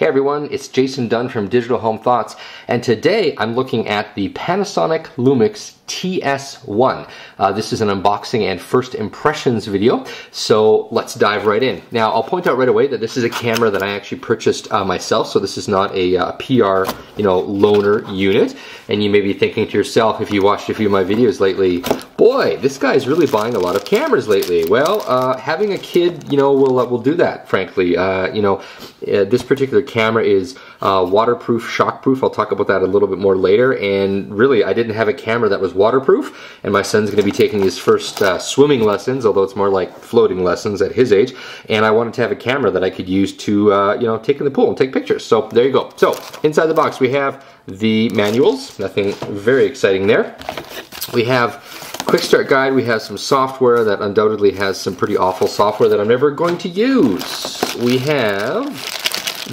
everyone, it's Jason Dunn from Digital Home Thoughts, and today I'm looking at the Panasonic Lumix TS1. This is an unboxing and first impressions video, so let's dive right in. Now, I'll point out right away that this is a camera that I actually purchased myself, so this is not a PR, loaner unit. And you may be thinking to yourself, if you watched a few of my videos lately, boy, this guy's really buying a lot of cameras lately. Well, having a kid, will do that, frankly. This particular camera is waterproof, shockproof. I'll talk about that a little bit more later. And really, I didn't have a camera that was waterproof, and my son's going to be taking his first swimming lessons, although it's more like floating lessons at his age, and I wanted to have a camera that I could use to take in the pool and take pictures. So there you go. So inside the box we have the manuals, nothing very exciting there. We have quick start guide, we have some software that undoubtedly has some pretty awful software that I'm never going to use. We have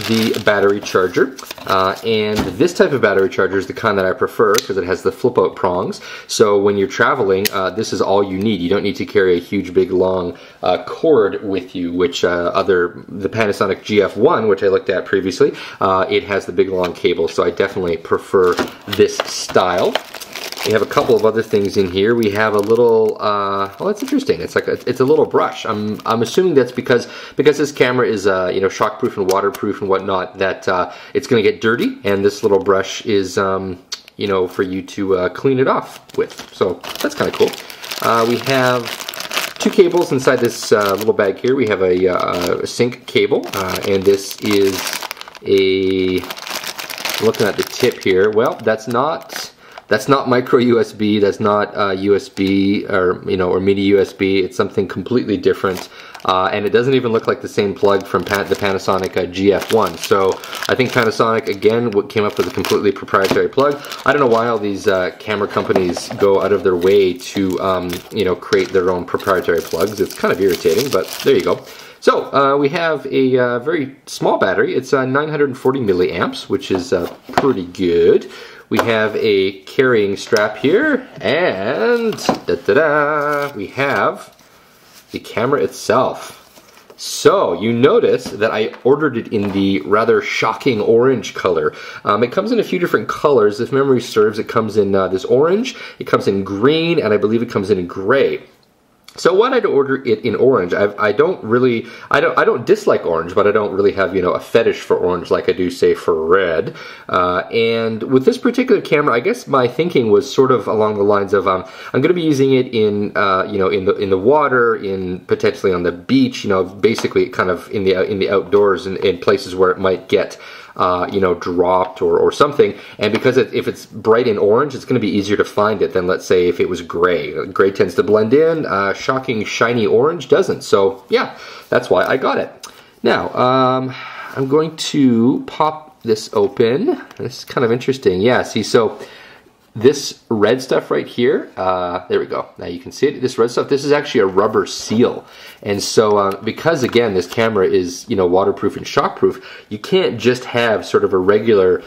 the battery charger, and this type of battery charger is the kind that I prefer because it has the flip out prongs. So when you're traveling, this is all you need. You don't need to carry a huge big long cord with you, which the Panasonic GF1, which I looked at previously, it has the big long cable, so I definitely prefer this style. We have a couple of other things in here. We have a little, well, that's interesting. It's like it's a little brush. I'm assuming that's because this camera is shockproof and waterproof and whatnot, that it's going to get dirty, and this little brush is for you to clean it off with. So that's kind of cool. We have two cables inside this little bag here. We have a sync cable, and this is looking at the tip here. Well, that's not micro USB, that's not USB or mini USB. It's something completely different, and it doesn't even look like the same plug from the Panasonic GF1. So I think Panasonic again came up with a completely proprietary plug. I don't know why all these camera companies go out of their way to create their own proprietary plugs. It's kind of irritating, but there you go. So we have a very small battery. It's 940 milliamps, which is pretty good. We have a carrying strap here, and we have the camera itself. So you notice that I ordered it in the rather shocking orange color. It comes in a few different colors. If memory serves, it comes in this orange, it comes in green, and I believe it comes in gray. So why did I order it in orange? I don't dislike orange, but I don't really have a fetish for orange like I do, say, for red. And with this particular camera, I guess my thinking was sort of along the lines of I'm going to be using it in in the water, in potentially on the beach, basically kind of in the outdoors, in places where it might get dropped or something. And because if it's bright in orange, it's going to be easier to find it than, let's say, if it was gray. Gray tends to blend in. Shocking shiny orange doesn't. So yeah, that's why I got it. Now I'm going to pop this open. This is kind of interesting. Yeah, see, so this red stuff right here, there we go. Now you can see it. This red stuff, this is actually a rubber seal. And so because, again, this camera is, waterproof and shockproof, you can't just have sort of a regular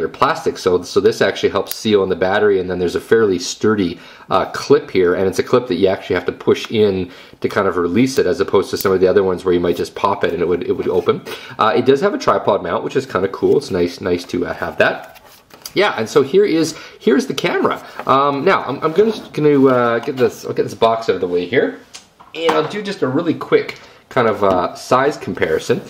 plastic. So this actually helps seal in the battery, and then there's a fairly sturdy clip here, and it's a clip that you actually have to push in to kind of release it, as opposed to some of the other ones where you might just pop it and it would open. It does have a tripod mount, which is kind of cool. It's nice to have that. Yeah, and so here's the camera. Now I'm going to get this box out of the way here, and I'll do just a really quick kind of size comparison.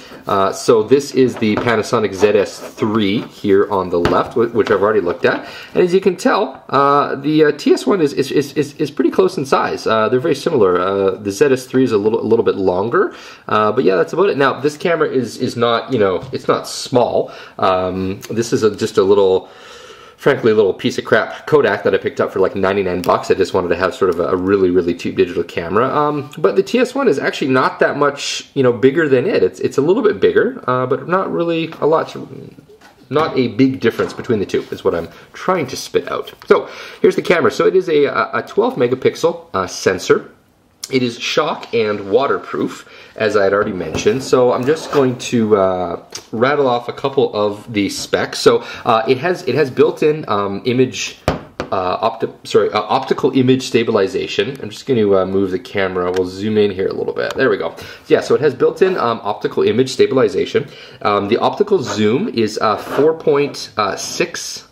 So this is the Panasonic ZS3 here on the left, which I've already looked at, and as you can tell, the TS1 is pretty close in size. They're very similar. The ZS3 is a little bit longer, but yeah, that's about it. Now this camera is not it's not small. This is just a little, frankly, a little piece of crap Kodak that I picked up for like 99 bucks. I just wanted to have sort of a really cheap digital camera. But the TS1 is actually not that much, bigger than it. It's a little bit bigger, but not really a lot. Not a big difference between the two is what I'm trying to spit out. So here's the camera. So it is a 12 megapixel sensor. It is shock and waterproof, as I had already mentioned. So I'm just going to rattle off a couple of the specs. So it has built-in image optical image stabilization. I'm just going to move the camera. We'll zoom in here a little bit. There we go. Yeah, so it has built-in optical image stabilization. The optical zoom is 4.6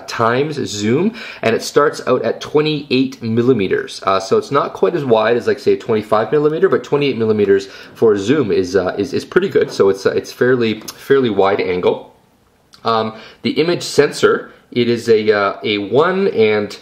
times zoom, and it starts out at 28 millimeters. So it's not quite as wide as, like, say, a 25 millimeter, but 28 millimeters for zoom is pretty good. So it's fairly wide angle. The image sensor, it is a 1 and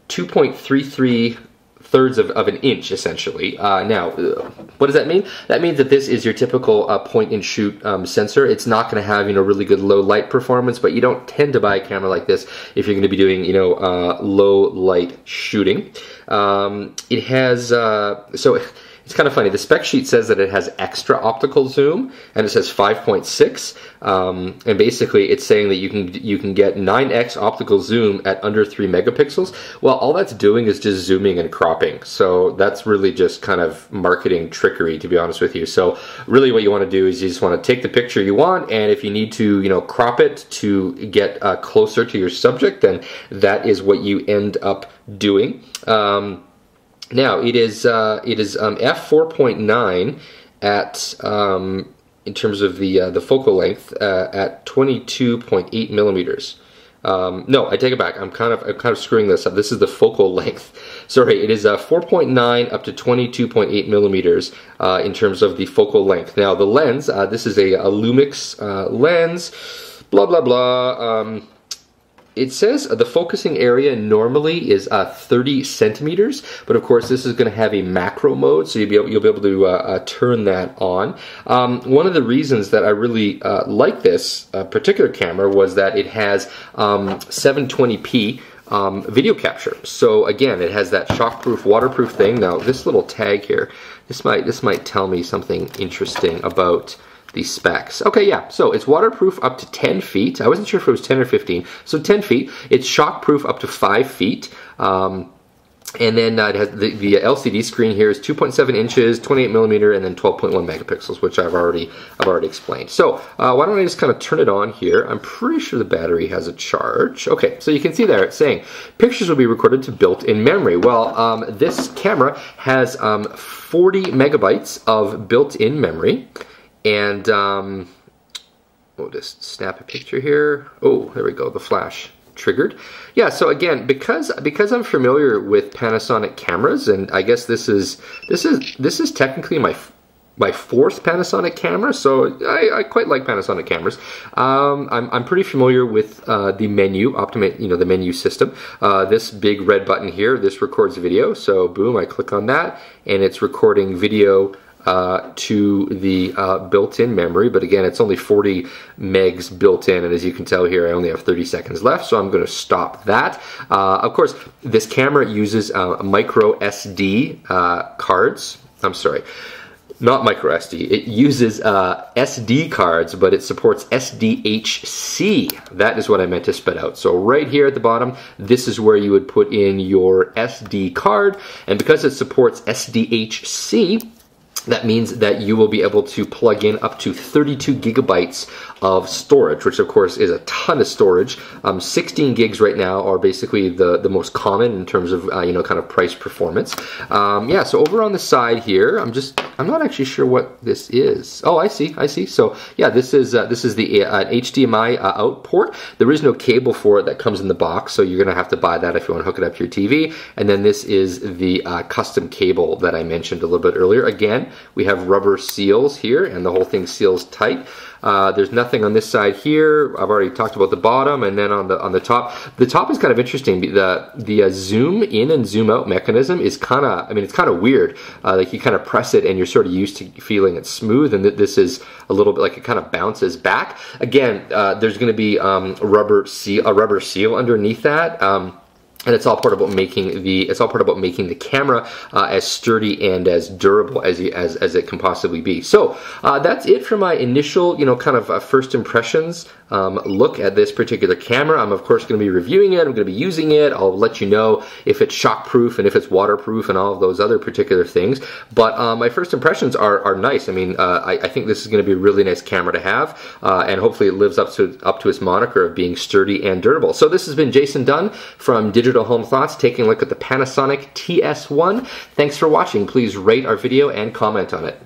2.33 thirds of an inch, essentially. Now, what does that mean? That means that this is your typical point and shoot sensor. It's not going to have, really good low light performance, but you don't tend to buy a camera like this if you're going to be doing, low light shooting. It has, so it's kind of funny. The spec sheet says that it has extra optical zoom, and it says 5.6. And basically, it's saying that you can get 9x optical zoom at under 3 megapixels. Well, all that's doing is just zooming and cropping. So that's really just kind of marketing trickery, to be honest with you. So really, what you want to do is you just want to take the picture you want, and if you need to, crop it to get closer to your subject, then that is what you end up doing. Now it is f4.9 at in terms of the focal length at 22.8 millimeters. No, I take it back. I'm kind of screwing this up. This is the focal length. Sorry, it is 4.9 up to 22.8 millimeters in terms of the focal length. Now the lens, this is a Lumix lens. Blah blah blah. It says the focusing area normally is 30 centimeters, but of course this is going to have a macro mode, so you'll be able to turn that on. One of the reasons that I really like this particular camera was that it has 720p video capture. So again, it has that shockproof waterproof thing. Now this little tag here, this might tell me something interesting about the specs. Okay, yeah, so it's waterproof up to 10 feet. I wasn't sure if it was 10 or 15. So 10 feet. It's shockproof up to 5 feet. And then it has the LCD screen here is 2.7 inches, 28 millimeter, and then 12.1 megapixels, which I've already explained. So why don't I just kind of turn it on here? I'm pretty sure the battery has a charge. Okay, so you can see there it's saying pictures will be recorded to built-in memory. Well, this camera has 40 megabytes of built-in memory. And we'll just snap a picture here. Oh, there we go, the flash triggered. Yeah, so again, because I'm familiar with Panasonic cameras, and I guess this is technically my fourth Panasonic camera, so I quite like Panasonic cameras. I'm pretty familiar with the menu, the menu system. This big red button here, this records video. So boom, I click on that, and it's recording video to the built-in memory, but again, it's only 40 megs built in, and as you can tell here, I only have 30 seconds left, so I'm going to stop that. Of course, this camera uses micro SD cards. I'm sorry, not micro SD. It uses SD cards, but it supports SDHC. That is what I meant to spit out. So right here at the bottom, this is where you would put in your SD card, and because it supports SDHC, that means that you will be able to plug in up to 32 gigabytes of storage, which of course is a ton of storage. 16 gigs right now are basically the most common in terms of kind of price performance. Yeah, so over on the side here, I'm not actually sure what this is. Oh, I see. So yeah, this is the HDMI out port. There is no cable for it that comes in the box, so you're gonna have to buy that if you want to hook it up to your TV. And then this is the custom cable that I mentioned a little bit earlier. Again, we have rubber seals here, and the whole thing seals tight. There's nothing on this side here. I've already talked about the bottom, and then on the top. The top is kind of interesting. The zoom in and zoom out mechanism is kind of, it's kind of weird. Like you kind of press it, and you're sort of used to feeling it smooth, and this is a little bit like it kind of bounces back. Again, there's going to be a rubber seal underneath that. And it's all part about making the camera as sturdy and as durable as it can possibly be. So that's it for my initial, kind of first impressions look at this particular camera. I'm of course going to be reviewing it. I'm going to be using it. I'll let you know if it's shockproof and if it's waterproof and all of those other particular things. But my first impressions are nice. I think this is going to be a really nice camera to have, and hopefully it lives up to its moniker of being sturdy and durable. So this has been Jason Dunn from Digital Digital Home Thoughts, taking a look at the Panasonic TS1. Thanks for watching. Please rate our video and comment on it.